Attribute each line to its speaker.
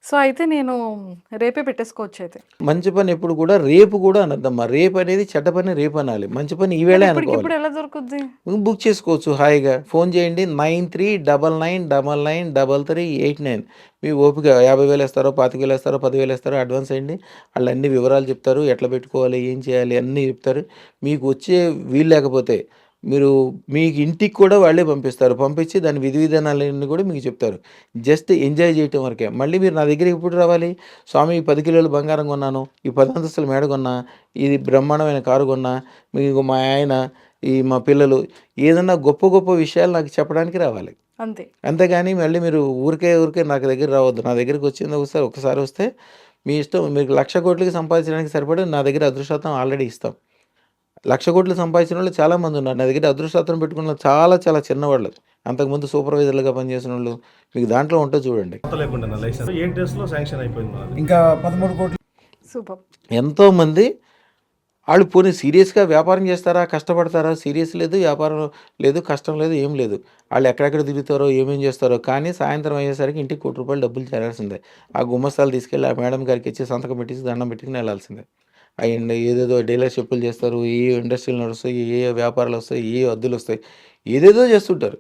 Speaker 1: So, అయితే నేను రేపే పెట్టేసుకోవచ్చయితే.
Speaker 2: మంచి పని ఎప్పుడు కూడా రేపు కూడా అనొద్దమ్మా. రేపనేది చెడ్డ పని రేపనాలి. మంచి పని ఈవేళే అనుకోవాలి.
Speaker 1: మరిప్పటికిప్పుడు ఎలా దొరుకుద్ది?
Speaker 2: బుక్ చేసుకోవచ్చు హాయిగా. ఫోన్ చేయండి 9399993389. మీ ఓపిక 50,000 ఇస్తారో, 25,000 ఇస్తారో, 10,000 ఇస్తారో అడ్వాన్స్ ఎయండి. ఆళ్ళన్నీ వివరాలు చెప్తారు. ఎట్లా పెట్టుకోవాలి, ఏం చేయాలి అన్నీ చెప్తారు. మీకు వచ్చే వీలు లేకపోతే మీరు మీకు ఇంటికి కూడా వాళ్ళే పంపిస్తారు. పంపించి దాని విధి విధానాలన్నీ కూడా మీకు చెప్తారు. జస్ట్ ఎంజాయ్ చేయటం వరకే. మళ్ళీ మీరు నా దగ్గరికి ఎప్పుడు రావాలి? స్వామి ఈ 10 కిలోలు బంగారం కొన్నాను. ఈ 10 అంతస్తుల మేడ కొన్నా. ఇది బ్రహ్మాండమైన కారు కొన్నా. మీకు మా ఆయన మా పిల్లలు ఏదన్నా గొప్ప గొప్ప విషయాలు నాకు చెప్పడానికి రావాలి.
Speaker 1: అంతే.
Speaker 2: అంతేగాని మళ్ళీ మీరు ఊరికే నాకు దగ్గర రావద్దు. నా దగ్గరికి వచ్చింది ఒక్కసారి వస్తే మీ ఇష్టం. మీకు 1,00,00,000,00,000 సంపాదించడానికి సరిపడా నా దగ్గర అదృష్టం ఆల్రెడీ ఇస్తాం. 1,00,00,000,00,000 సంపాదించినోళ్ళు చాలామంది ఉన్నారు. నా దగ్గర అదృష్టం పెట్టుకున్న చాలా చాలా చిన్నవాళ్ళు. అంతకుముందు సూపర్వైజర్‌లుగా పనిచేసినోళ్ళు. మీకు దాంట్లో ఉంటది చూడండి.
Speaker 3: కొత్త లేకుండా లైసెన్స్ 8 డేస్‌లో శాంక్షన్ అయిపోయింది మనది.
Speaker 4: ఇంకా 13,00,00,000
Speaker 1: సూపర్.
Speaker 2: ఎంతోమంది ఆళ్ళు పోనీ సీరియస్‌గా వ్యాపారం చేస్తారా? కష్టపడతారా? సీరియస్ లేదు, వ్యాపారం లేదు, కష్టం లేదు, ఏం లేదు. ఆళ్ళు ఎక్కడెక్కడ తిరుగుతారో, ఏమేం చేస్తారో, కానీ సాయంత్రం అయ్యేసరికి ఇంటికి ₹1,00,00,000 డబ్బులు చేరాల్సిందే. ఆ గుమస్తాలు తీసుకెళ్ళి ఆ మేడం గారికి ఇచ్చి సంతకం పెట్టేసి దండం పెట్టుకొని ఎళ్ళాల్సిందే. అయండి ఏదేదో డీలర్‌షిప్పులు చేస్తారు. ఏయో ఇండస్ట్రీలు నడుస్తాయి. ఏయో వ్యాపారాలొస్తాయి. ఏయో అద్దులొస్తాయి. ఏదేదో చేస్తుంటారు.